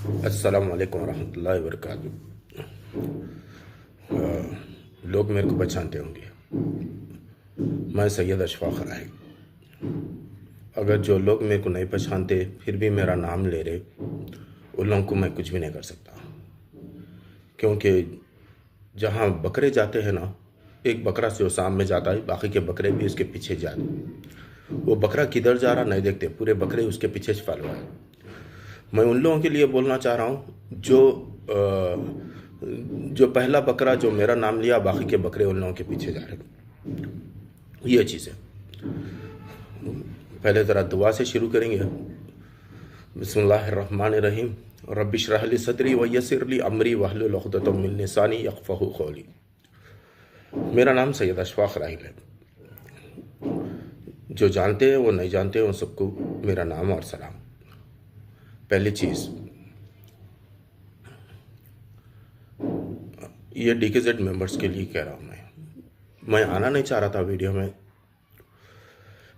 अस्सलाम वालेकुम रहमतुल्लाहि व बरकातहू। लोग मेरे को पहचानते होंगे, मैं सैयद अशफाक राही। अगर जो लोग मेरे को नहीं पहचानते फिर भी मेरा नाम ले रहे, उन लोगों को मैं कुछ भी नहीं कर सकता। क्योंकि जहाँ बकरे जाते हैं ना, एक बकरा जो सामने जाता है, बाकी के बकरे भी उसके पीछे जाते। वो बकरा किधर जा रहा नहीं देखते, पूरे बकरे उसके पीछे फॉलो है। मैं उन लोगों के लिए बोलना चाह रहा हूँ जो पहला बकरा जो मेरा नाम लिया, बाकी के बकरे उन लोगों के पीछे जा रहे। ये चीज़ है। पहले ज़रा दुआ से शुरू करेंगे। बिस्मिल्लाहिर्रहमानिर्रहीम। रब्बि इश्रह ली सदरी व यस्सिर ली अमरी वहलुल उक़दतम मिन लिसानी यफ़क़हू क़ौली। मेरा नाम सैयद अशफाक राही है। जो जानते हैं, वो नहीं जानते हैं, उन सबको मेरा नाम और सलाम। पहली चीज़, ये DKZ मेंबर्स के लिए कह रहा हूँ। मैं आना नहीं चाह रहा था वीडियो में,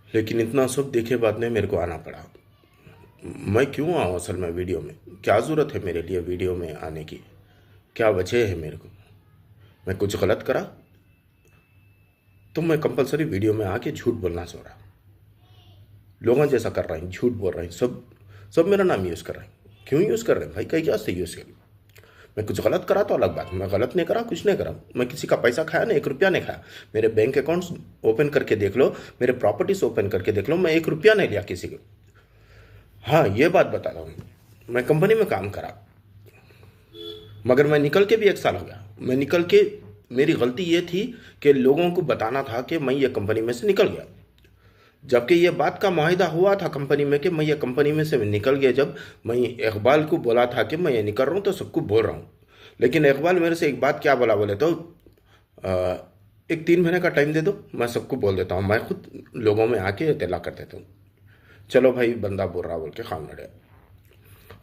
लेकिन इतना सब देखे बाद में मेरे को आना पड़ा। मैं क्यों आऊँ असल में वीडियो में? क्या ज़रूरत है मेरे लिए वीडियो में आने की? क्या वजह है मेरे को? मैं कुछ गलत करा तो मैं कंपलसरी वीडियो में आके झूठ बोलना चाह रहा। लोगों जैसा कर रहा है, झूठ बोल रहे हैं, सब मेरा नाम यूज़ कर रहे हैं। क्यों यूज़ कर रहे हैं भाई? कई क्या से यूज़ कर? मैं कुछ गलत करा तो अलग बात, मैं गलत नहीं करा, कुछ नहीं करा। मैं किसी का पैसा खाया नहीं, 1 रुपया नहीं खाया। मेरे बैंक अकाउंट्स ओपन करके देख लो, मेरे प्रॉपर्टीज ओपन करके देख लो, मैं 1 रुपया नहीं लिया किसी को। हाँ, ये बात बता रहा हूँ, मैं कंपनी में काम करा, मगर मैं निकल के भी 1 साल हो गया। मैं निकल के, मेरी गलती ये थी कि लोगों को बताना था कि मैं ये कंपनी में से निकल गया। जबकि ये बात का मुआहिदा हुआ था कंपनी में कि मैं ये कंपनी में से निकल गया। जब मैं इकबाल को बोला था कि मैं ये निकल रहा हूँ, तो सबको बोल रहा हूँ। लेकिन इकबाल मेरे से एक बात क्या बोले तो एक 3 महीने का टाइम दे दो, मैं सबको बोल देता हूँ, मैं खुद लोगों में आके इत्तला कर देता हूँ। चलो भाई, बंदा बोल रहा बोल के खाम लड़े।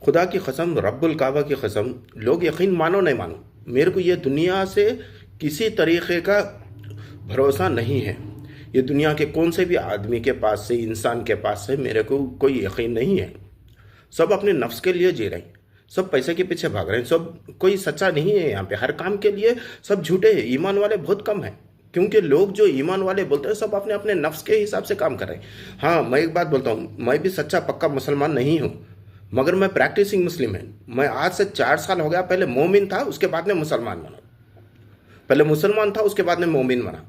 खुदा की कसम, रब्बुल काबा की कसम, लोग यकीन मानो नहीं मानो, मेरे को ये दुनिया से किसी तरीके का भरोसा नहीं है। ये दुनिया के कौन से भी आदमी के पास से, इंसान के पास से मेरे को कोई यकीन नहीं है। सब अपने नफ्स के लिए जी रहे हैं, सब पैसे के पीछे भाग रहे हैं, सब कोई सच्चा नहीं है यहाँ पे। हर काम के लिए सब झूठे हैं। ईमान वाले बहुत कम हैं, क्योंकि लोग जो ईमान वाले बोलते हैं सब अपने अपने नफ्स के हिसाब से काम कर रहे हैं। हाँ, मैं एक बात बोलता हूँ, मैं भी सच्चा पक्का मुसलमान नहीं हूँ, मगर मैं प्रैक्टिसिंग मुस्लिम है। मैं आज से 4 साल हो गया, पहले मोमिन था, उसके बाद में मुसलमान बना। पहले मुसलमान था, उसके बाद में मोमिन बना।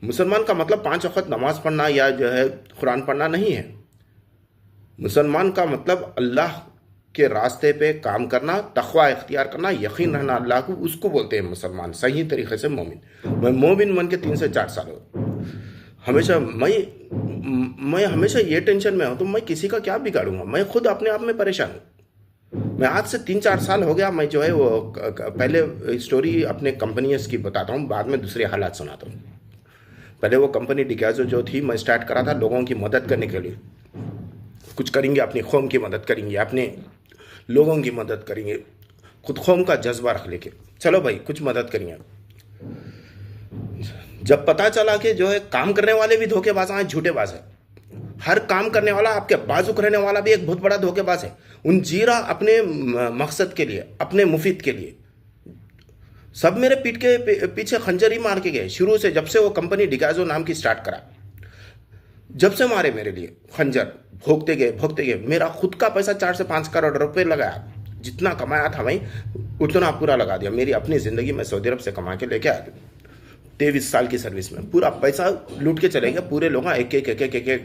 मुसलमान का मतलब 5 वक्त नमाज पढ़ना या जो है कुरान पढ़ना नहीं है। मुसलमान का मतलब अल्लाह के रास्ते पे काम करना, तक़वा इख्तियार करना, यकीन रहना अल्लाह को, उसको बोलते हैं मुसलमान, सही तरीके से मोमिन। मैं मोमिन बन के 3 से 4 साल हो। हमेशा मैं हमेशा ये टेंशन में हूँ, तो मैं किसी का क्या बिगाड़ूंगा? मैं खुद अपने आप में परेशान हूँ। मैं आज से 3-4 साल हो गया, मैं जो है वो पहले स्टोरी अपने कंपनीज की बताता हूँ, बाद में दूसरे हालात सुनाता हूँ। पहले वो कंपनी डिकाजो जो थी, मैं स्टार्ट करा था लोगों की मदद करने के लिए। कुछ करेंगे, अपनी कौम की मदद करेंगे, अपने लोगों की मदद करेंगे, खुद कौम का जज्बा रख लेके चलो भाई कुछ मदद करेंगे। जब पता चला कि जो है काम करने वाले भी धोखेबाज हैं, झूठेबाज है। हर काम करने वाला, आपके बाजुक रहने वाला भी एक बहुत बड़ा धोखेबाज है। उन जीरा अपने मकसद के लिए, अपने मुफीद के लिए। सब मेरे पीठ के पीछे खंजर ही मार के गए शुरू से, जब से वो कंपनी डिकाजो नाम की स्टार्ट करा, जब से मारे मेरे लिए खंजर, भोगते गए। मेरा खुद का पैसा 4 से 5 करोड़ रुपए लगाया, जितना कमाया था मैं उतना पूरा लगा दिया। मेरी अपनी ज़िंदगी में सऊदी अरब से कमा के लेके आया, 23 साल की सर्विस में पूरा पैसा लूट के चले गए। पूरे लोग एक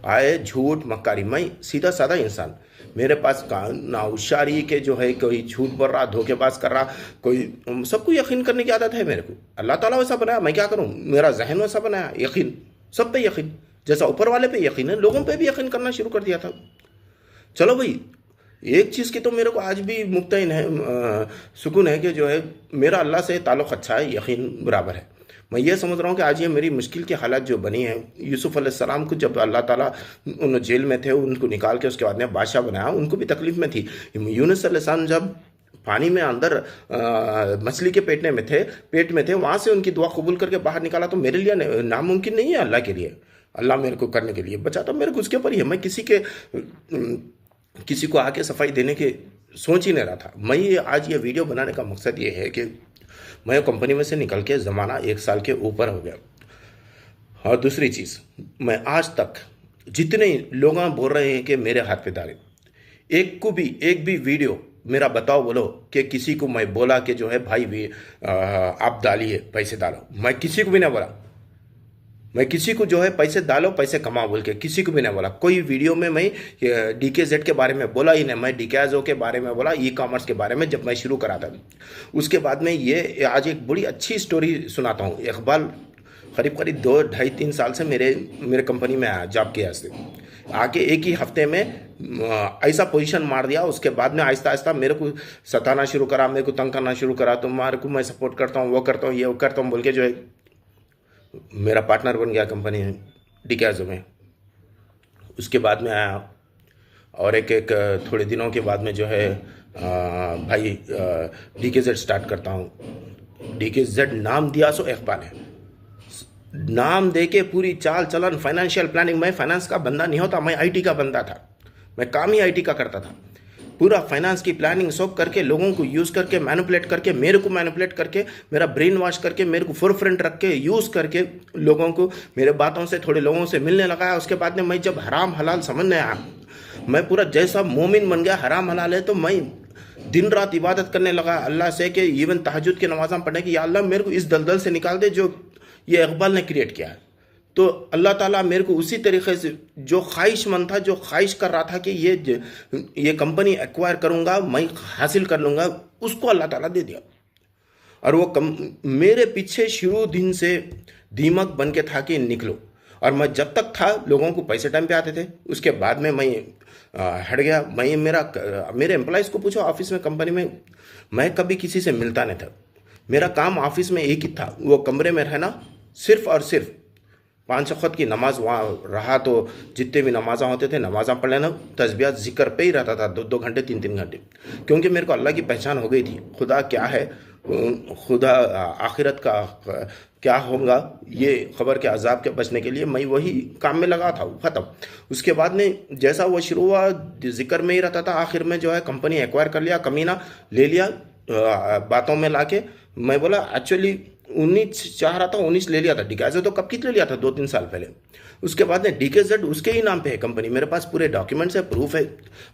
आए, झूठ मक्कारी। मैं सीधा साधा इंसान, मेरे पास ना होशियारी के जो है कोई झूठ बोल रहा, धोखेबाज कर रहा, कोई सबको यकीन करने की आदत है मेरे को। अल्लाह ताला वैसा बनाया, मैं क्या करूँ? मेरा जहन वैसा बनाया, यकीन सब पे यकीन, जैसा ऊपर वाले पे यकीन है, लोगों पे भी यकीन करना शुरू कर दिया था। चलो भाई, एक चीज़ की तो मेरे को आज भी मुतमईन है, सुकून है कि जो है मेरा अल्लाह से ताल्लुक़ अच्छा है, यकीन बराबर है। मैं ये समझ रहा हूँ कि आज ये मेरी मुश्किल की हालत जो बनी है, यूसुफ अलैहिस्सलाम को जब अल्लाह ताला उन जेल में थे, उनको निकाल के उसके बाद में बादशाह बनाया, उनको भी तकलीफ में थी। यूनुस अलैहिस्सलाम जब पानी में अंदर मछली के पेट में थे, वहाँ से उनकी दुआ कबूल करके बाहर निकाला, तो मेरे लिए नामुमकिन नहीं है अल्लाह के लिए। अल्लाह मेरे को करने के लिए बचा, तो मेरे को उसके ऊपर ही है। मैं किसी को आके सफाई देने के सोच ही नहीं रहा था। मैं ये आज ये वीडियो बनाने का मकसद ये है कि मैं कंपनी में से निकल के ज़माना 1 साल के ऊपर हो गया। और दूसरी चीज़, मैं आज तक जितने लोग बोल रहे हैं कि मेरे हाथ पे डाले, एक भी वीडियो मेरा बताओ बोलो कि किसी को मैं बोला कि जो है भाई भी आप डालिए, पैसे डालो। मैं किसी को भी नहीं बोला। मैं किसी को जो है पैसे डालो, पैसे कमाओ बोल के किसी को भी नहीं बोला। कोई वीडियो में मैं DKZ के बारे में बोला ही नहीं। मैं DKZO के बारे में बोला, ई-कॉमर्स के बारे में, जब मैं शुरू करा था। उसके बाद में ये आज एक बड़ी अच्छी स्टोरी सुनाता हूँ। इकबाल करीब 2 ढाई 3 साल से मेरे कंपनी में आया जॉब के वास्ते। आके एक ही हफ्ते में ऐसा पोजीशन मार दिया। उसके बाद में आहिस्ता आहिस्ता मेरे को सताना शुरू करा, मेरे को तंग करना शुरू करा। तो मेरे को मैं सपोर्ट करता हूँ, वो करता हूँ, ये करता हूँ बोल के जो है मेरा पार्टनर बन गया कंपनी में, DKZO में। उसके बाद में आया और एक थोड़े दिनों के बाद में जो है भाई DKZ स्टार्ट करता हूँ। DKZ नाम दिया सो इकबाल है, नाम दे के पूरी चाल चलन, फाइनेंशियल प्लानिंग। मैं फाइनेंस का बंदा नहीं होता, मैं IT का बंदा था। मैं काम ही IT का करता था। पूरा फाइनेंस की प्लानिंग सब करके, लोगों को यूज़ करके, मैनिपुलेट करके, मेरे को मैनिपुलेट करके, मेरा ब्रेन वॉश करके, मेरे को फोरफ्रंट रख के यूज़ करके लोगों को मेरे बातों से थोड़े लोगों से मिलने लगा। उसके बाद में मैं जब हराम हलाल समझने आया, मैं पूरा जैसा मोमिन बन गया। हराम हलाल है तो मैं दिन रात इबादत करने लगा अल्लाह से कि इवन तहज्जुद की नमाज़ पढ़ने की, या अल्लाह मेरे को इस दलदल से निकाल दे जो ये इकबाल ने क्रिएट किया है। तो अल्लाह ताला मेरे को उसी तरीके से जो ख्वाहिशमंद था, जो ख्वाहिश कर रहा था कि ये कंपनी एक्वायर करूंगा, मैं हासिल कर लूँगा, उसको अल्लाह ताला दे दिया। और वो मेरे पीछे शुरू दिन से दीमक बन के था कि निकलो। और मैं जब तक था, लोगों को पैसे टाइम पे आते थे। उसके बाद में मैं हट गया। मैं मेरे एम्प्लॉयज़ को पूछो ऑफिस में, कंपनी में, मैं कभी किसी से मिलता नहीं था। मेरा काम ऑफिस में एक ही था, वो कमरे में रहना, सिर्फ और सिर्फ 5 वक्त की नमाज वहाँ रहा तो जितने भी नमाज़ा होते थे नमाज़ा पढ़ लेना, तस्बीह जिक्र पे ही रहता था 2-2 घंटे 3-3 घंटे। क्योंकि मेरे को अल्लाह की पहचान हो गई थी, खुदा क्या है, खुदा आखिरत का क्या होगा, ये खबर के अजाब के बचने के लिए मैं वही काम में लगा था। ख़त्म। उसके बाद में जैसा वो शुरू हुआ, जिक्र में ही रहता था। आखिर में जो है कंपनी एक्वायर कर लिया, कमीना ले लिया, बातों में लाके। मैं बोला एक्चुअली 19 चाह रहा था, 19 ले लिया था। DKZ तो कब की ले लिया था, 2-3 साल पहले। उसके बाद में DKZ उसके ही नाम पे है कंपनी। मेरे पास पूरे डॉक्यूमेंट्स है, प्रूफ है,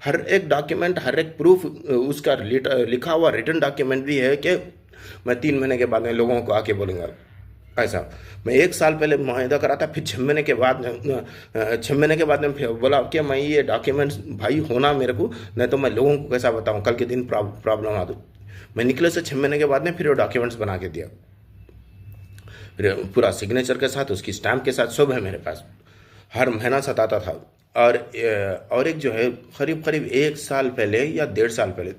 हर एक डॉक्यूमेंट, हर एक प्रूफ, उसका लिखा हुआ रिटर्न डॉक्यूमेंट भी है कि मैं 3 महीने के बाद में लोगों को आके बोलूँगा। ऐसा मैं 1 साल पहले मुआहदा करा था, फिर 6 महीने के बाद 6 महीने के बाद में फिर बोला कि मैं ये डॉक्यूमेंट्स भाई होना मेरे को, नहीं तो मैं लोगों को कैसा बताऊँ, कल के दिन प्रॉब्लम आ दो। मैं निकले से 6 महीने के बाद में फिर वो डॉक्यूमेंट्स बना के दिया, पूरा सिग्नेचर के साथ, उसकी स्टैम्प के साथ, सब है मेरे पास। हर महीना सताता था। और एक जो है करीब 1 साल पहले या 1.5 साल पहले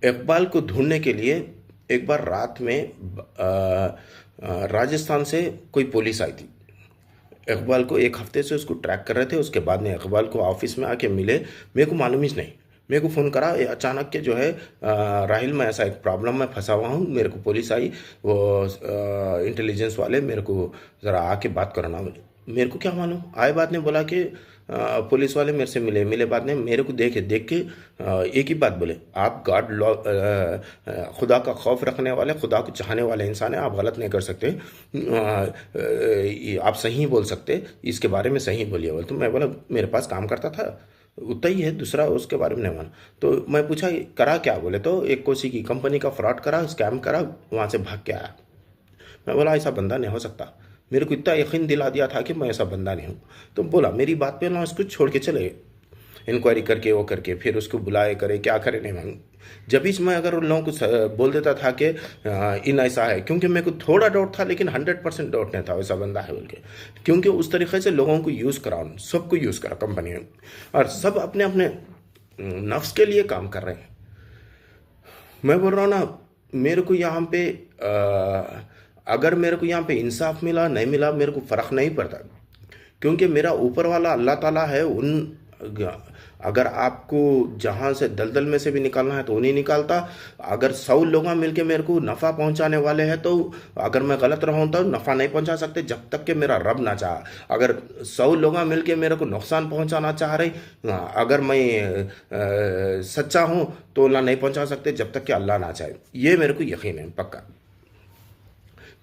इकबाल को ढूंढने के लिए एक बार रात में राजस्थान से कोई पुलिस आई थी। इकबाल को 1 हफ्ते से उसको ट्रैक कर रहे थे। उसके बाद में इकबाल को ऑफिस में आके मिले, मेरे को मालूम ही नहीं। मेरे को फ़ोन करा अचानक के जो है राहिल मैं ऐसा एक प्रॉब्लम में फंसा हुआ हूँ, मेरे को पुलिस आई, वो इंटेलिजेंस वाले, मेरे को ज़रा आके बात कराना। मेरे को क्या मालूम, आए बात ने बोला कि पुलिस वाले मेरे से मिले बाद में मेरे को देख के एक ही बात बोले, आप गॉड लॉ खुदा का खौफ रखने वाले, खुदा को चाहने वाले इंसान हैं, आप गलत नहीं कर सकते, आप सही बोल सकते, इसके बारे में सही बोलिए। बोले तो मैं बोला मेरे पास काम करता था उतना ही है, दूसरा उसके बारे में नहीं माना। तो मैं पूछा करा क्या? बोले तो एक कोसी की कंपनी का फ्रॉड करा, स्कैम करा, वहाँ से भाग के आया। मैं बोला ऐसा बंदा नहीं हो सकता। मेरे को इतना यकीन दिला दिया था कि मैं ऐसा बंदा नहीं हूँ। तो बोला मेरी बात पे ना उसको छोड़ के चले गए, इंक्वायरी करके वो करके, फिर उसको बुलाए करे क्या करे नहीं मालूम। जब भी मैं अगर उन लोगों को बोल देता था कि इन ऐसा है, क्योंकि मेरे को थोड़ा डाउट था लेकिन 100% डाउट नहीं था वैसा बंदा है बोल के, क्योंकि उस तरीके से लोगों को यूज़ करा, सबको यूज़ करा कंपनी में, और सब अपने अपने नफ्स के लिए काम कर रहे हैं। मैं बोल रहा हूँ ना, मेरे को यहाँ पे अगर मेरे को यहाँ पे इंसाफ मिला नहीं मिला मेरे को फ़र्क नहीं पड़ता, क्योंकि मेरा ऊपर वाला अल्लाह ताला है। अगर आपको जहाँ से दलदल में से भी निकालना है तो वो नहीं निकालता। अगर 100 लोग मिलके मेरे को नफ़ा पहुंचाने वाले हैं तो अगर मैं गलत रहा हूँ तो नफ़ा नहीं पहुंचा सकते जब तक कि मेरा रब ना चाह। अगर 100 लोग मिलके मेरे को नुकसान पहुंचाना चाह रहे, अगर मैं सच्चा हूँ तो अल्लाह नहीं पहुंचा सकते जब तक कि अल्लाह ना चाहे। ये मेरे को यकीन है पक्का।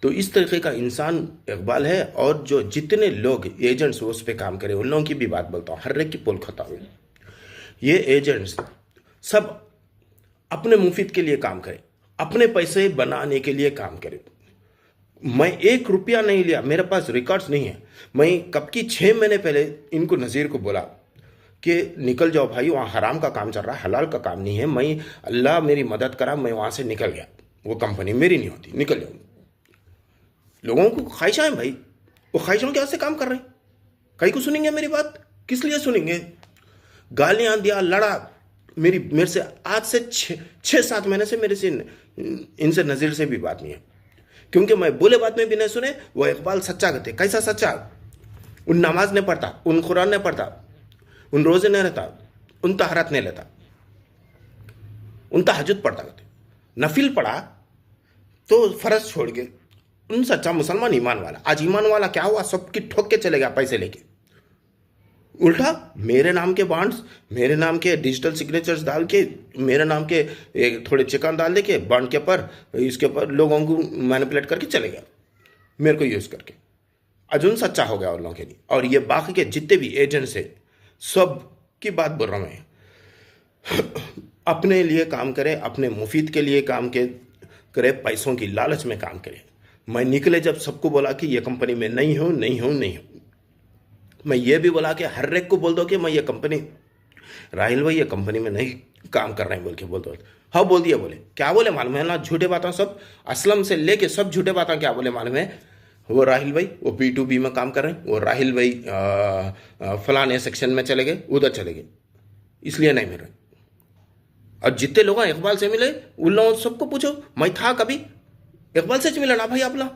तो इस तरीके का इंसान इकबाल है। और जो जितने लोग एजेंट्स उस पर काम करें उन लोगों की भी बात बोलता हूँ, हर एक की पोल खाता हूँ। ये एजेंट्स सब अपने मुफीद के लिए काम करें, अपने पैसे बनाने के लिए काम करें। मैं 1 रुपया नहीं लिया, मेरे पास रिकॉर्ड्स नहीं है। मैं कब की 6 महीने पहले इनको नज़ीर को बोला कि निकल जाओ भाई, वहाँ हराम का काम चल रहा है, हलाल का काम नहीं है। मैं अल्लाह मेरी मदद करा, मैं वहाँ से निकल गया। वो कंपनी मेरी नहीं होती, निकल जाओ। लोगों को ख्वाहिशा है भाई, वो ख्वाहिशों के वास्ते काम कर रहे हैं। कहीं को सुनेंगे मेरी बात? किस लिए सुनेंगे? गालियां दिया, लड़ा। मेरे से आज से 6-7 महीने से मेरे से इनसे नज़ीर से भी बात नहीं है, क्योंकि मैं बोले बात में भी नहीं सुने। वो इकबाल सच्चा कहते। कैसा सच्चा? उन नमाज नहीं पढ़ता, उन कुरान नहीं पढ़ता, उन रोजे नहीं रहता, उन तहरत नहीं लेता, उन तहज्जुद पढ़ता कहते। नफिल पढ़ा तो फर्ज छोड़ के उन सच्चा मुसलमान ईमान वाला। आज ईमान वाला क्या हुआ? सबकी ठोक के चले गया पैसे लेके। उल्टा मेरे नाम के बॉन्ड्स, मेरे नाम के डिजिटल सिग्नेचर्स डाल के, मेरे नाम के एक थोड़े चिकन डाल दे के बॉन्ड के ऊपर, इसके ऊपर लोगों को मैनिपुलेट करके चले गया मेरे को यूज़ करके। अजुन सच्चा हो गया उन लोगों के लिए। और ये बाकी के जितने भी एजेंट्स है सब की बात बोल रहा हूँ मैं। अपने लिए काम करें, अपने मुफीद के लिए काम करे, पैसों की लालच में काम करें। मैं निकले जब सबको बोला कि ये कंपनी में नहीं हूँ, नहीं हूँ, नहीं हूँ। मैं ये भी बोला कि हर एक को बोल दो कि मैं ये कंपनी, राहिल भाई ये कंपनी में नहीं काम कर रहे हैं बोल के बोल दो। हाँ बोल दिया। बोले क्या बोले मालूम है ना? झूठे बातें सब, असलम से लेके सब झूठे बातें। क्या बोले मालूम है? वो राहिल भाई वो P2B में काम कर रहे हैं, वो राहिल भाई फलाने सेक्शन में चले गए, उधर चले गए, इसलिए नहीं मिल रहे। और जितने लोग इकबाल से मिले उन लोगों सबको पूछो, मैं था कभी इकबाल से मिला ना भाई आपला?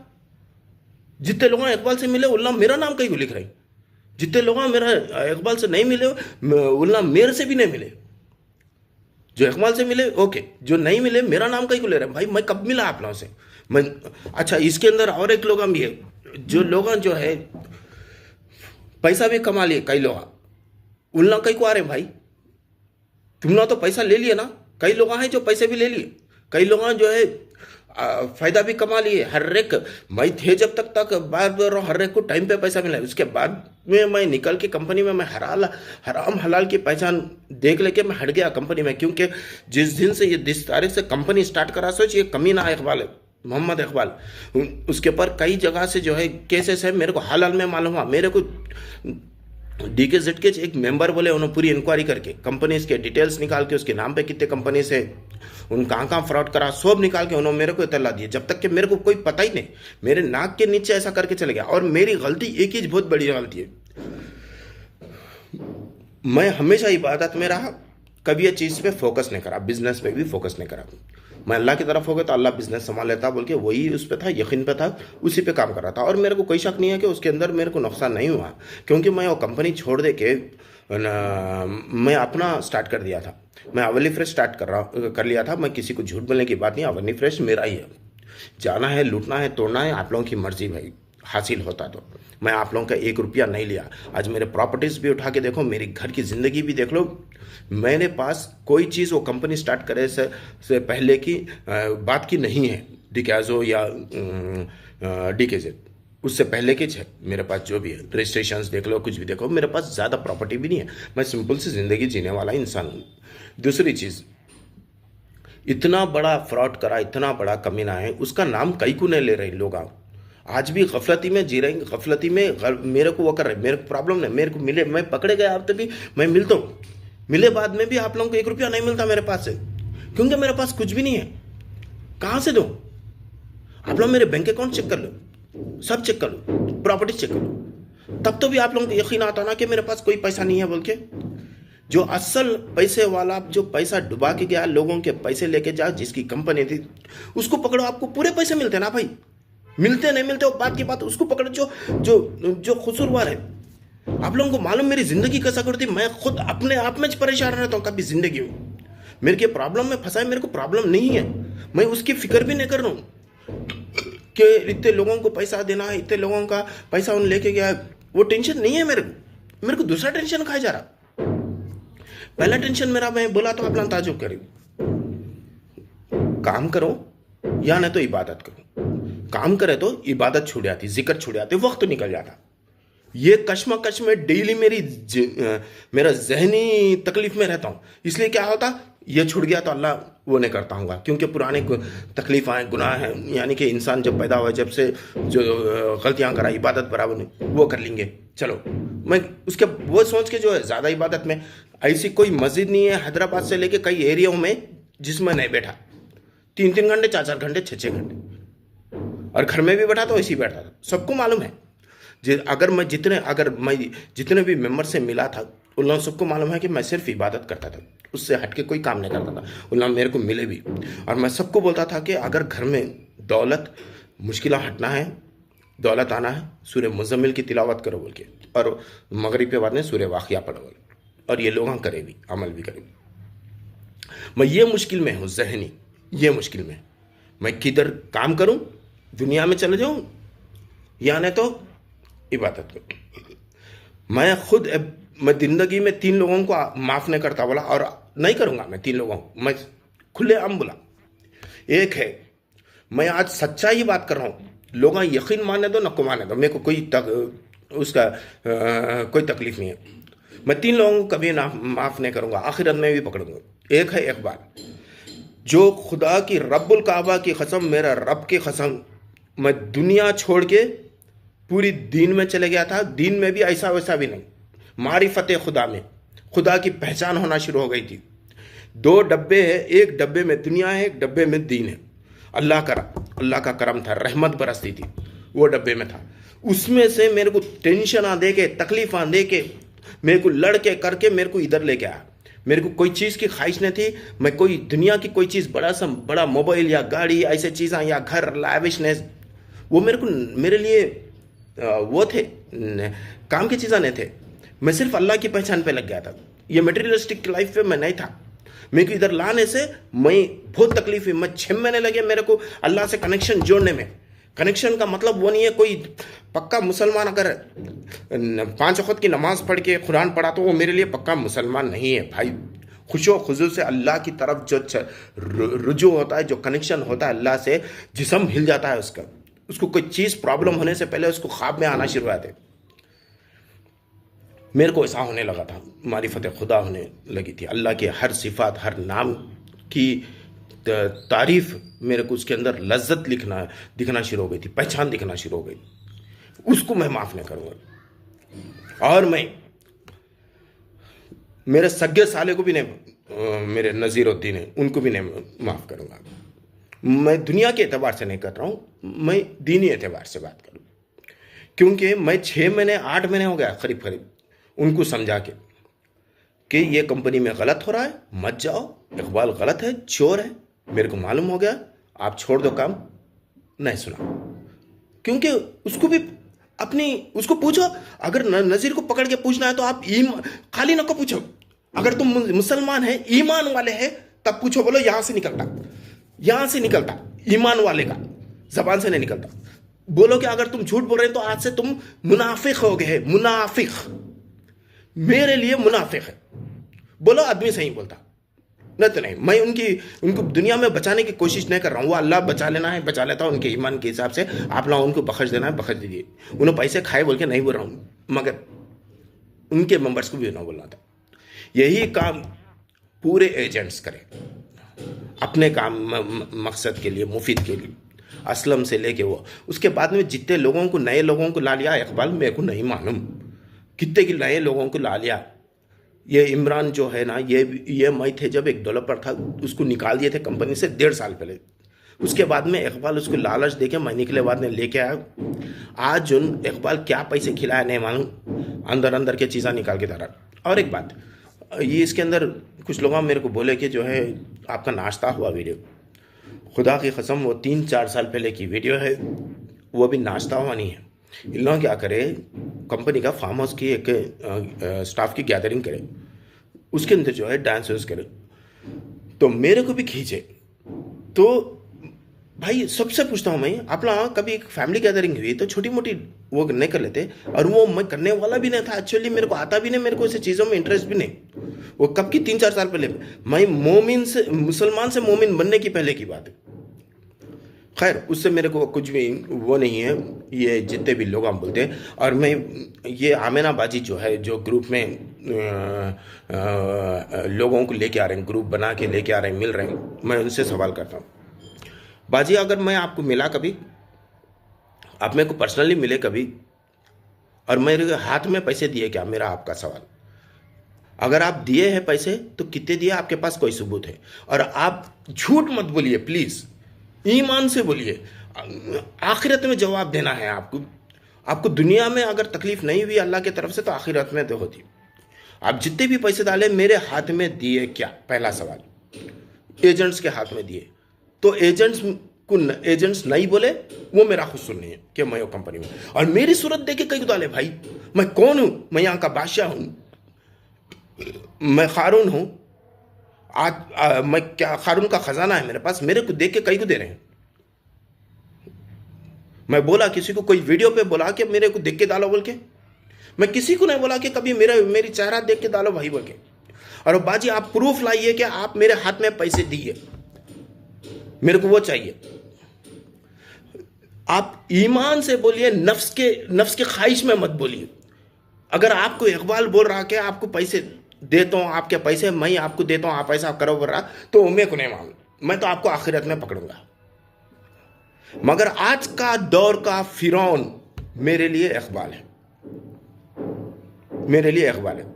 जितने लोग इकबाल से मिले उल्ला मेरा नाम कहीं को लिख रहे। जितने लोग मेरा इकबाल से नहीं मिले उल्ला मेरे से भी नहीं मिले। जो इकबाल से मिले ओके, जो नहीं मिले मेरा नाम कहीं को ले रहे हैं। भाई मैं कब मिला आप लोगों से? मैं अच्छा, इसके अंदर और एक लोग भी है, जो लोग जो है पैसा भी कमा लिए, कई लोग उल्ला कहीं को आ रहे हैं। भाई तुमने तो पैसा ले लिया ना। कई लोग हैं जो पैसे भी ले लिए, कई लोग जो है फायदा भी कमा लिए। हर एक मैं थे जब तक बार बार हर एक को टाइम पे पैसा मिला। उसके बाद में मैं निकल के कंपनी में मैं हराम हलाल की पहचान देख लेके मैं हट गया कंपनी में। क्योंकि जिस दिन से ये 10 तारीख से कंपनी स्टार्ट करा, सोच ये कमीना इकबाल है, मोहम्मद इकबाल, उसके ऊपर कई जगह से जो है केसेस है। मेरे को हाल में मालूम हुआ, मेरे को DKZ के एक मेंबर बोले, उन्होंने पूरी इंक्वायरी करके कंपनी के डिटेल्स निकाल के उसके नाम पे कितने कंपनी से उन कहाँ फ्रॉड करा सब निकाल के उन्होंने मेरे को इतला दिया। जब तक कि मेरे को कोई पता ही नहीं, मेरे नाक के नीचे ऐसा करके चले गया। और मेरी गलती एक ही बहुत बड़ी गलती है, मैं हमेशा इबादत में रहा, कभी ये चीज़ पे फोकस नहीं करा, बिजनेस पे भी फोकस नहीं करा। मैं अल्लाह की तरफ हो गया तो अल्लाह बिजनेस संभाल लेता बोल के वही उस पर था, यकीन पे था, उसी पे काम कर रहा था। और मेरे को कोई शक नहीं है कि उसके अंदर मेरे को नुकसान नहीं हुआ, क्योंकि मैं वो कंपनी छोड़ दे के मैं अपना स्टार्ट कर दिया था। मैं अवली फ्रेश स्टार्ट कर लिया था। मैं किसी को झूठ बोलने की बात नहीं, अवली फ्रेश मेरा ही है। जाना है, लूटना है, तोड़ना है, आप लोगों की मर्जी भाई, हासिल होता तो। मैं आप लोगों का 1 रुपया नहीं लिया। आज मेरे प्रॉपर्टीज़ भी उठा के देखो, मेरी घर की ज़िंदगी भी देख लो। मेरे पास कोई चीज़ वो कंपनी स्टार्ट करे से पहले की बात की नहीं है। डिकाजो या DKZ उससे पहले की है मेरे पास, जो भी है रजिस्ट्रेशंस देख लो, कुछ भी देखो। मेरे पास ज़्यादा प्रॉपर्टी भी नहीं है, मैं सिंपल सी ज़िंदगी जीने वाला इंसान हूँ। दूसरी चीज़, इतना बड़ा फ्रॉड करा, इतना बड़ा कमीना है, उसका नाम कई को नहीं ले रहे लोग। आज भी गफलती में जी रहे हैं, गफलती में मेरे को वो कर रहे। मेरे को प्रॉब्लम नहीं, मेरे को मिले, मैं पकड़े गए अब तक भी मैं मिलता हूँ, मिले बाद में भी आप लोगों को 1 रुपया नहीं मिलता मेरे पास से, क्योंकि मेरे पास कुछ भी नहीं है। कहाँ से दूँ? आप लोग मेरे बैंक अकाउंट चेक कर लो, सब चेक कर लो, प्रॉपर्टी चेक कर लो, तब तो भी आप लोगों को यकीन आता ना कि मेरे पास कोई पैसा नहीं है बोल के। जो असल पैसे वाला, जो पैसा डुबा के गया, लोगों के पैसे लेके जा, जिसकी कंपनी थी, उसको पकड़ो, आपको पूरे पैसे मिलते ना भाई। मिलते नहीं मिलते वो बात की बात, उसको पकड़ो जो जो जो कसूरवार है। आप लोगों को मालूम मेरी ज़िंदगी कैसा करती, मैं खुद अपने आप में परेशान रहता हूँ कभी ज़िंदगी में। मेरे के प्रॉब्लम में फंसा है, मेरे को प्रॉब्लम नहीं है, मैं उसकी फिक्र भी नहीं कर रहा हूँ कि इतने लोगों को पैसा देना है, इतने लोगों का पैसा उन लेके गया है, वो टेंशन नहीं है मेरे को दूसरा टेंशन खाया जा रहा। पहला टेंशन मेरा, मैं बोला तो अपना ताजुब करें, काम करो या नहीं तो इबादत करो। काम करे तो इबादत छूट जाती, जिक्र छूट जाती, वक्त निकल जाता। ये कश्मकश में डेली मेरा जहनी तकलीफ में रहता हूँ। इसलिए क्या होता, ये छूट गया तो अल्लाह वो नहीं करता हूँगा, क्योंकि पुराने तकलीफ हैं, गुनाह हैं, यानी कि इंसान जब पैदा हुआ जब से जो गलतियाँ करा, इबादत बराबर नहीं वो कर लेंगे। चलो मैं उसके वो सोच के जो है ज़्यादा इबादत में, ऐसी कोई मस्जिद नहीं है हैदराबाद से लेके कई एरियाओं में जिसमें नहीं बैठा 3-3 घंटे, 4-4 घंटे, 6-6 घंटे, और घर में भी बैठा तो ऐसे ही बैठा था। सबको मालूम है, अगर मैं जितने भी मेंबर से मिला था उन लोगों सबको मालूम है कि मैं सिर्फ इबादत करता था, उससे हट के कोई काम नहीं करता था। उन लोग मेरे को मिले भी, और मैं सबको बोलता था कि अगर घर में दौलत मुश्किल हटना है, दौलत आना है, सूर्य मुज़म्मिल की तिलावत करो बोल के, और मगरिब के बाद में सूर्य वाक़िया पढ़ो बोल, और ये लोग करे भी, अमल भी करे। मैं ये मुश्किल में हूँ, जहनी ये मुश्किल में, मैं किधर काम करूँ, दुनिया में चले जाऊँ या नहीं तो इबादत करूँ। मैं ज़िंदगी में 3 लोगों को माफ़ नहीं करता बोला, और नहीं करूँगा मैं 3 लोगों को, मैं खुले आम बोला। एक है, मैं आज सच्चाई बात कर रहा हूँ, लोग यकीन माने दो न को माने दो, मेरे को कोई कोई तकलीफ नहीं है। मैं 3 लोगों को कभी माफ़ नहीं करूँगा, आखिरत में भी पकड़ूंगा। एक है इकबाल, जो खुदा की रब्बुल काबा की कसम, मेरा रब की कसम, मैं दुनिया छोड़ के पूरी दीन में चले गया था। दीन में भी ऐसा वैसा भी नहीं, मारिफत खुदा में खुदा की पहचान होना शुरू हो गई थी। 2 डब्बे है, एक डब्बे में दुनिया है, एक डब्बे में दीन है। अल्लाह का करम था, रहमत बरसती थी, वो डब्बे में था। उसमें से मेरे को टेंशन आ दे के, तकलीफ आ दे के, मेरे को लड़के करके मेरे को इधर लेके आया। मेरे को कोई चीज़ की ख्वाहिश नहीं थी, मैं कोई दुनिया की कोई चीज़ बड़ा मोबाइल या गाड़ी ऐसे चीज़ें या घर लैविशनेस, वो मेरे लिए वो थे काम की चीज़ें नहीं थे। मैं सिर्फ अल्लाह की पहचान पे लग गया था, ये मटेरियलिस्टिक लाइफ पे मैं नहीं था। मेरे को इधर लाने से मैं बहुत तकलीफ हुई, मैं 6 महीने लगे मेरे को अल्लाह से कनेक्शन जोड़ने में। कनेक्शन का मतलब वो नहीं है कोई पक्का मुसलमान अगर 5 वक्त की नमाज पढ़ के कुरान पढ़ा तो वो मेरे लिए पक्का मुसलमान नहीं है भाई। खुशो खुजू से अल्लाह की तरफ जो रुजू होता है, जो कनेक्शन होता है अल्लाह से, जिस्म हिल जाता है उसको कोई चीज़ प्रॉब्लम होने से पहले उसको ख्वाब में आना शुरू होते। मेरे को ऐसा होने लगा था, मारिफत खुदा होने लगी थी, अल्लाह के हर सिफात, हर नाम की तारीफ मेरे को उसके अंदर लज्जत दिखना शुरू हो गई थी, पहचान दिखना शुरू हो गई। उसको मैं माफ़ नहीं करूँगा, और मैं मेरे सगे साले को भी नहीं, मेरे नज़ीरुद्दीन है उनको भी नहीं माफ़ करूँगा। मैं दुनिया के एतबार से नहीं कर रहा हूँ, मैं दीनी एतबार से बात करूँ, क्योंकि मैं 6 महीने 8 महीने हो गया करीब उनको समझा के कि ये कंपनी में गलत हो रहा है, मत जाओ, इकबाल गलत है, चोर है, मेरे को मालूम हो गया, आप छोड़ दो काम। नहीं सुना, क्योंकि उसको भी उसको पूछो, अगर नज़ीर को पकड़ के पूछना है तो आप खाली नको पूछो, अगर तुम मुसलमान है, ईमान वाले हैं, तब पूछो, बोलो यहाँ से निकलता ईमान वाले का, जबान से नहीं निकलता। बोलो कि अगर तुम झूठ बोल रहे हो तो आज से तुम मुनाफिक हो गए। मुनाफिक मेरे लिए मुनाफिक है, बोलो आदमी सही बोलता, नहीं तो नहीं। मैं उनको दुनिया में बचाने की कोशिश नहीं कर रहा हूँ, वो अल्लाह बचा लेना है बचा लेता, उनके ईमान के हिसाब से। आप लोग उनको बख्श देना है बख्श दीजिए, उन्हें पैसे खाए बोल के नहीं बोल रहा हूँ, मगर उनके मेंबर्स को भी ना बोलना था। यही काम पूरे एजेंट्स करें अपने काम मकसद के लिए, मुफीद के लिए, असलम से लेके वो। उसके बाद में जितने लोगों को, नए लोगों को ला लिया इकबाल, मेरे को नहीं मालूम कितने के नए लोगों को ला लिया। ये इमरान जो है ना, ये मैं थे जब एक डेवलपर था, उसको निकाल दिए थे कंपनी से 1.5 साल पहले। उसके बाद में इकबाल उसको लालच देके मैं निकले बाद में लेके आया। आज उन इकबाल क्या पैसे खिलाया नहीं मालूम, अंदर के चीज़ें निकाल के धरा। और एक बात, ये इसके अंदर कुछ लोग मेरे को बोले कि जो है आपका नाश्ता हुआ वीडियो, खुदा की कसम वो 3-4 साल पहले की वीडियो है, वो भी नाश्ता हुआ नहीं है। इन लोग क्या करे, कंपनी का फार्म हाउस की एक स्टाफ की गैदरिंग करे, उसके अंदर जो है डांस वांस करे, तो मेरे को भी खींचे। तो भाई सबसे पूछता हूँ मैं, आप लोग कभी एक फैमिली गैदरिंग हुई तो छोटी मोटी वो नहीं कर लेते? और वो मैं करने वाला भी नहीं था एक्चुअली, मेरे को आता भी नहीं, मेरे को ऐसे चीज़ों में इंटरेस्ट भी नहीं। वो कब की 3-4 साल पहले, मैं मोमिन से मुसलमान से मोमिन बनने की पहले की बात है। खैर उससे मेरे को कुछ भी वो नहीं है, ये जितने भी लोग हम बोलते हैं। और मैं ये आमेना बाजी जो है, जो ग्रुप में लोगों को लेके आ रहे हैं, ग्रुप बना के लेके आ रहे हैं, मिल रहे हैं, मैं उनसे सवाल करता हूँ, बाजी अगर मैं आपको मिला कभी, आप मेरे को पर्सनली मिले कभी, और मेरे हाथ में पैसे दिए क्या? मेरा आपका सवाल, अगर आप दिए हैं पैसे तो कितने दिए, आपके पास कोई सबूत है? और आप झूठ मत बोलिए प्लीज़, ईमान से बोलिए। आखिरत में जवाब देना है आपको। आपको दुनिया में अगर तकलीफ नहीं हुई अल्लाह की तरफ से, तो आखिरत में तो होती। आप जितने भी पैसे डाले मेरे हाथ में दिए क्या? पहला सवाल। एजेंट्स के हाथ में दिए तो एजेंट्स नहीं बोले, वो मेरा खुद नहीं है कि मैं वो कंपनी में, और मेरी सूरत देखे कई डाले। भाई मैं कौन हूं? मैं यहां का बादशाह हूं, मैं खारून हूं। आज मैं क्या, खारून का खजाना है मेरे पास, मेरे को देख के कई को दे रहे हैं। मैं बोला किसी को, कोई वीडियो पे बोला कि मेरे को देख के डालो बोल के? मैं किसी को नहीं बोला कि कभी मेरी चेहरा देख के डालो भाई बोल के। और बाजी आप प्रूफ लाइए कि आप मेरे हाथ में पैसे दिए, मेरे को वो चाहिए। आप ईमान से बोलिए, नफ्स के ख्वाहिश में मत बोलिए। अगर आपको इकबाल बोल रहा कि आपको पैसे देता हूं, आपके पैसे मैं आपको देता हूं, आप ऐसा करो बोल रहा, तो मेरे को नहीं मालूम, मैं तो आपको आखिरत में पकड़ूंगा। मगर आज का दौर का फिरौन मेरे लिए इकबाल है, मेरे लिए इकबाल है।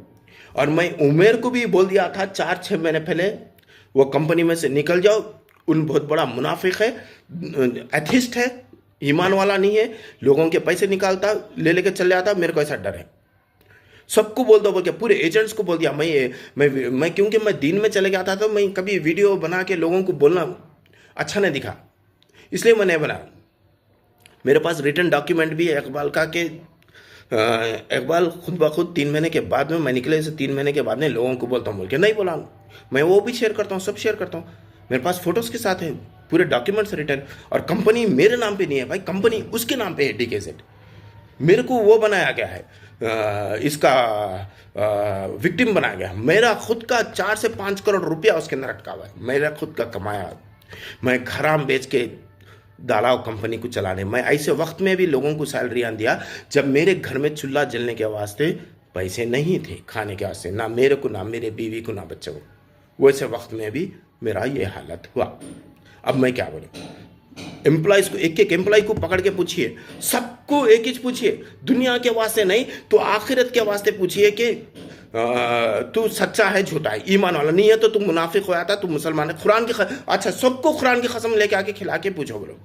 और मैं उमेर को भी बोल दिया था 4-6 महीने पहले, वो कंपनी में से निकल जाओ, उन बहुत बड़ा मुनाफिक है, एथिस्ट है, ईमान वाला नहीं है, लोगों के पैसे निकालता, ले लेके चले जाता, मेरे को ऐसा डर है। सबको बोल दो बोल के, पूरे एजेंट्स को बोल दिया। मैं क्योंकि मैं दिन में चले गया था, तो मैं कभी वीडियो बना के लोगों को बोलना अच्छा नहीं दिखा, इसलिए मैं नहीं बना। मेरे पास रिटर्न डॉक्यूमेंट भी है इकबाल का, कि इकबाल खुद ब खुद 3 महीने के बाद में, मैं निकले से 3 महीने के बाद में लोगों को बोलता हूँ बोल के नहीं बोला। मैं वो भी शेयर करता हूँ, सब शेयर करता हूँ, मेरे पास फोटोज़ के साथ है, पूरे डॉक्यूमेंट्स रिटर्न। और कंपनी मेरे नाम पे नहीं है भाई, कंपनी उसके नाम पे है, DKZ। मेरे को वो बनाया गया है, इसका विक्टिम बनाया गया। मेरा खुद का 4 से 5 करोड़ रुपया उसके अंदर अटका हुआ है, मेरा खुद का कमाया। मैं खराम बेच के डाला कंपनी को चलाने। मैं ऐसे वक्त में भी लोगों को सैलरियाँ दिया जब मेरे घर में चूल्हा जलने के वास्ते पैसे नहीं थे, खाने के वास्ते, ना मेरे को, ना मेरे बीवी को, ना बच्चों को। वैसे वक्त में भी मेरा ये हालत हुआ। अब मैं क्या बोलूँ? एम्प्लॉयज़ को, एक एक एम्प्लॉय को पकड़ के पूछिए, सबको एक ही पूछिए, दुनिया के वास्ते नहीं तो आखिरत के वास्ते पूछिए कि तू सच्चा है झूठा है, ईमान वाला नहीं है तो तू मुनाफिक हो जाता, तू मुसलमान है। कुरान की अच्छा, सबको कुरान की कसम लेके आके खिला के पूछो बोलो,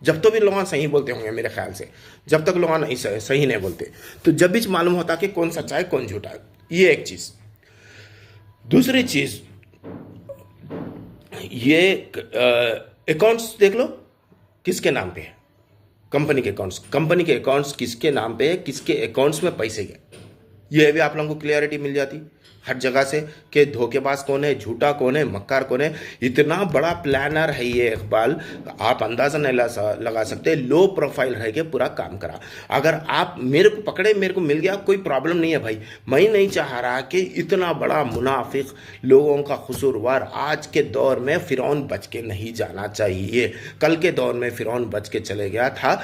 जब तो भी लोग सही बोलते होंगे मेरे ख्याल से, जब तक लोग नहीं सही नहीं बोलते, तो जब भी मालूम होता कि कौन सच्चा है कौन झूठा है। ये एक चीज़। दूसरी चीज़, ये अकाउंट्स देख लो किसके नाम पे है, कंपनी के अकाउंट्स किसके नाम पे है, किसके अकाउंट्स में पैसे गए, ये भी आप लोगों को क्लियरिटी मिल जाती हर जगह से कि धोखेबाज कौन है, झूठा कौन है, मक्कार कौन है। इतना बड़ा प्लानर है ये इकबाल, आप अंदाज़ा नहीं लगा सकते। लो प्रोफाइल रह के पूरा काम करा। अगर आप मेरे को पकड़े, मेरे को मिल गया, कोई प्रॉब्लम नहीं है भाई। मैं नहीं चाह रहा कि इतना बड़ा मुनाफिक, लोगों का कसूरवार, आज के दौर में फ़िरौन बच के नहीं जाना चाहिए। कल के दौर में फ़िरौन बच के चले गया था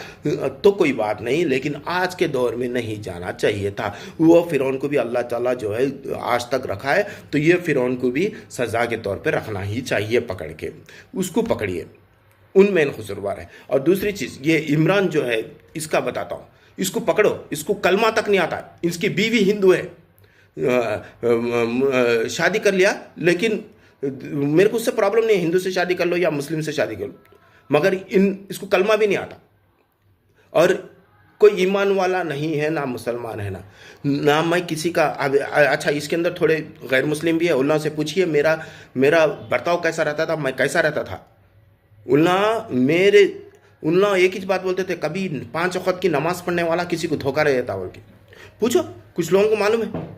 तो कोई बात नहीं, लेकिन आज के दौर में नहीं जाना चाहिए था। वो फ़िरौन को भी अल्लाह ताला जो है आज तक रखा है, तो ये फ़िरौन को भी सज़ा के तौर पे रखना ही चाहिए। पकड़ के उसको पकड़िए, उनमें कसूरवार है। और दूसरी चीज़, ये इमरान जो है, इसका बताता हूँ, इसको पकड़ो, इसको कलमा तक नहीं आता, इसकी बीवी हिंदू है, शादी कर लिया, लेकिन मेरे को उससे प्रॉब्लम नहीं है, हिंदू से शादी कर लो या मुस्लिम से शादी कर लो, मगर इसको कलमा भी नहीं आता, और कोई ईमान वाला नहीं है, ना मुसलमान है, ना मैं किसी का। अच्छा, इसके अंदर थोड़े गैर मुस्लिम भी है, उल्ला से पूछिए मेरा बर्ताव कैसा रहता था, मैं कैसा रहता था। उल्ला मेरे उन लोग एक ही बात बोलते थे, कभी 5 वक्त की नमाज पढ़ने वाला किसी को धोखा नहीं देता बोल के। पूछो, कुछ लोगों को मालूम है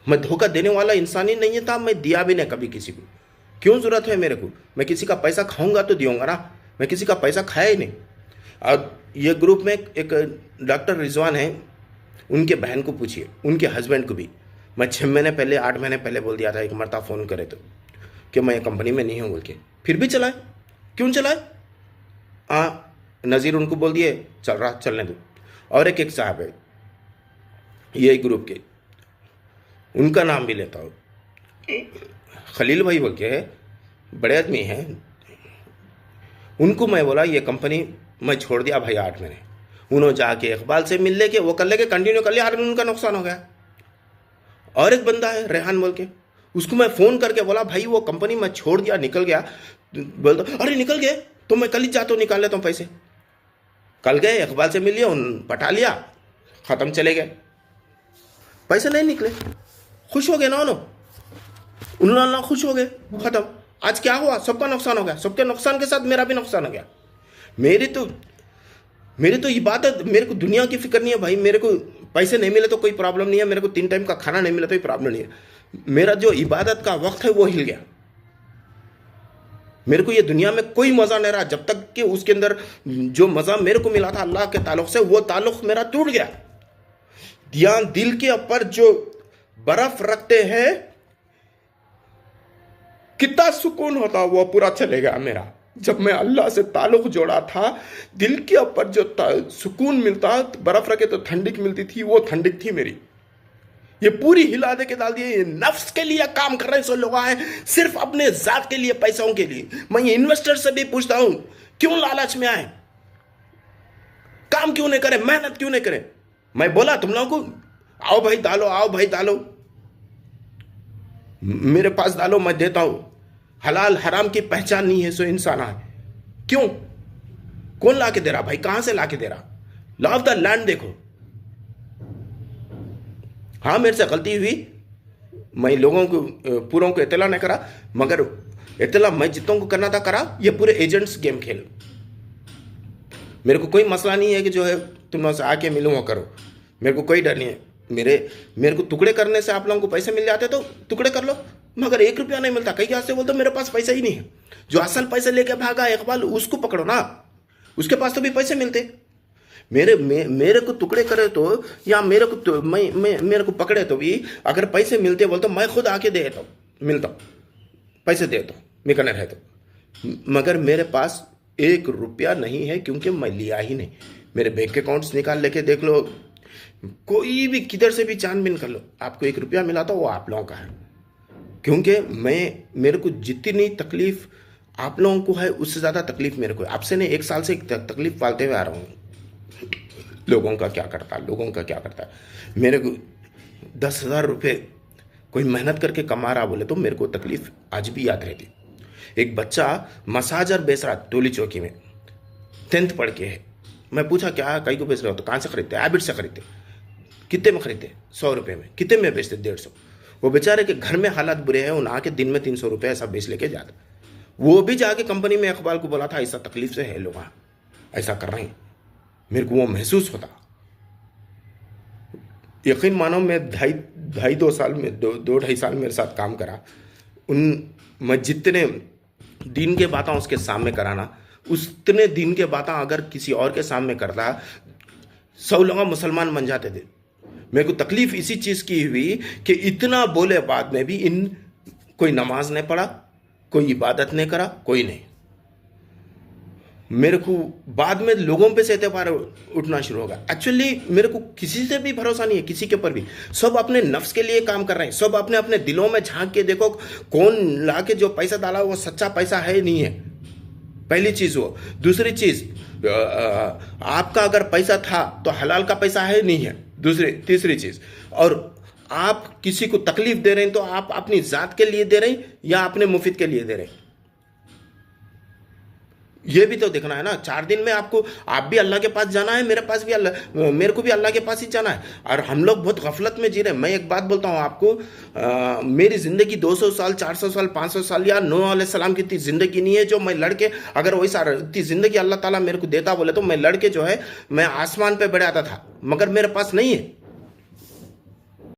मैं धोखा देने वाला इंसान ही नहीं था, मैं दिया भी नहीं कभी किसी को। क्यों जरूरत है मेरे को? मैं किसी का पैसा खाऊंगा तो दूंगा ना, मैं किसी का पैसा खाया ही नहीं। और ये ग्रुप में एक डॉक्टर रिजवान है, उनके बहन को पूछिए, उनके हस्बैंड को भी मैं 6 महीने पहले 8 महीने पहले बोल दिया था, एक मरता फ़ोन करे तो कि मैं कंपनी में नहीं हूँ बोल के, फिर भी चलाए। क्यों चलाए? नज़ीर उनको बोल दिए चल रहा, चलने दो। और एक साहब है यही ग्रुप के, उनका नाम भी लेता हूँ, खलील भाई बोल के है, बड़े आदमी हैं। उनको मैं बोला ये कंपनी मैं छोड़ दिया भाई 8 महीने। उन्होंने जाके इकबाल से मिल लेके वो कर लेके कंटिन्यू कर लिया, यार उनका नुकसान हो गया। और एक बंदा है रेहान बोल के, उसको मैं फ़ोन करके बोला भाई वो कंपनी मैं छोड़ दिया, निकल गया। बोलता अरे निकल गए तो मैं कल ही जाता हूँ, निकाल लेता हूँ पैसे। कल गए, इकबाल से मिल लिया, उन पटा लिया, ख़त्म, चले गए, पैसे नहीं निकले। खुश हो गए ना उन लोग खुश हो गए, ख़त्म। आज क्या हुआ? सबका नुकसान हो गया। सबके नुकसान के साथ मेरा भी नुकसान हो गया। मेरी तो इबादत, मेरे को दुनिया की फिक्र नहीं है भाई। मेरे को पैसे नहीं मिले तो कोई प्रॉब्लम नहीं है, मेरे को 3 टाइम का खाना नहीं मिला तो कोई प्रॉब्लम नहीं है। मेरा जो इबादत का वक्त है वो हिल गया। मेरे को ये दुनिया में कोई मज़ा नहीं रहा जब तक कि उसके अंदर जो मज़ा मेरे को मिला था अल्लाह के ताल्लुक से, वो ताल्लुक मेरा टूट गया। ध्यान दिल के ऊपर जो बर्फ रखते हैं, कितना सुकून होता वो पूरा चले गया मेरा। जब मैं अल्लाह से ताल्लुक जोड़ा था, दिल के ऊपर जो सुकून मिलता, बर्फ रखे तो ठंडक मिलती थी, वो ठंडक थी मेरी। ये पूरी हिला दे के डाल दिए। ये नफ्स के लिए काम कर रहे हैं सो लोग आए, सिर्फ अपने जात के लिए, पैसों के लिए। मैं ये इन्वेस्टर से भी पूछता हूं, क्यों लालच में आए? काम क्यों नहीं करें? मेहनत क्यों नहीं करें? मैं बोला तुम लोगों को आओ भाई डालो, आओ भाई डालो, मेरे पास डालो, मैं देता हूं। हलाल हराम की पहचान नहीं है सो इंसान है। क्यों? कौन ला के दे रहा भाई? कहां से ला के दे रहा? लॉ ऑफ द लैंड देखो। हाँ मेरे से गलती हुई, मैं लोगों को पूरों को इतला नहीं करा, मगर इतला मैं जितनों को करना था करा। ये पूरे एजेंट्स गेम खेल। मेरे को कोई मसला नहीं है कि जो है तुम लोगों से आके मिलूँ करो, मेरे को कोई डर नहीं है। मेरे को टुकड़े करने से आप लोगों को पैसे मिल जाते तो टुकड़े कर लो, मगर 1 रुपया नहीं मिलता। कई से बोलते मेरे पास पैसा ही नहीं है। जो असल पैसे लेके भागा इकबाल, उसको पकड़ो ना, उसके पास तो भी पैसे मिलते। मेरे को टुकड़े करे तो, या मेरे को तो, मेरे को पकड़े तो भी अगर पैसे मिलते बोलते मैं खुद आके दे देता हूँ, मिलता हूँ, पैसे देता हूँ, मैं करने रहता। मगर मेरे पास 1 रुपया नहीं है, क्योंकि मैं लिया ही नहीं। मेरे बैंक अकाउंट्स निकाल लेके देख लो, कोई भी किधर से भी छानबीन कर लो, आपको 1 रुपया मिला तो वो आप लोगों का है। क्योंकि मेरे को जितनी तकलीफ आप लोगों को है, उससे ज़्यादा तकलीफ मेरे को है। आपसे नहीं, 1 साल से तकलीफ पालते हुए आ रहा हूँ। लोगों का क्या करता है। मेरे को 10,000 रुपये कोई मेहनत करके कमा रहा बोले तो मेरे को तकलीफ आज भी याद रहती। एक बच्चा मसाजर बेच रहा टोली चौकी में, 10th पढ़ के है। मैं पूछा क्या कहीं को बेच रहे हो? तो कहाँ से खरीदते? हैबिट से खरीदते। कितने में खरीदते? 100 रुपये में। कितने में बेचते? 150। वो बेचारे के घर में हालात बुरे हैं, उन आके दिन में 300 रुपये ऐसा बेच लेके जाता। वो भी जाके कंपनी में इकबाल को बोला था ऐसा तकलीफ से है लोग, ऐसा कर रहे हैं। मेरे को वो महसूस होता। यकीन मानो, मैं 2.5 साल में 2-2.5 साल मेरे साथ काम करा। मैं जितने दिन के बातें उसके सामने कराना, उतने दिन के बातें अगर किसी और के सामने करता, 100 लोग मुसलमान बन जाते थे। मेरे को तकलीफ इसी चीज़ की हुई कि इतना बोले बाद में भी कोई नमाज नहीं पढ़ा, कोई इबादत नहीं करा, कोई नहीं। मेरे को बाद में लोगों पे से एतबार उठना शुरू होगा। एक्चुअली मेरे को किसी से भी भरोसा नहीं है, किसी के ऊपर भी। सब अपने नफ्स के लिए काम कर रहे हैं। सब अपने अपने दिलों में झांक के देखो, कौन ला के जो पैसा डाला वो सच्चा पैसा है नहीं है, पहली चीज़ वो। दूसरी चीज़, आपका अगर पैसा था तो हलाल का पैसा है नहीं है, तीसरी चीज़। और आप किसी को तकलीफ दे रहे हैं तो आप अपनी ज़ात के लिए दे रहे हैं या अपने मुफीद के लिए दे रहे हैं? ये भी तो देखना है ना। 4 दिन में आपको, आप भी अल्लाह के पास जाना है, मेरे पास भी अल्लाह, मेरे को भी अल्लाह के पास ही जाना है। और हम लोग बहुत गफलत में जी रहे हैं। मैं एक बात बोलता हूँ आपको, मेरी ज़िंदगी 200 साल, 400 साल, 500 साल या नूह अलैहिस्सलाम की इतनी ज़िंदगी नहीं है जो मैं लड़के, अगर वैसा इतनी ज़िंदगी अल्लाह ताला मेरे को देता बोले तो मैं लड़के जो है मैं आसमान पे बैठ आता था, मगर मेरे पास नहीं है।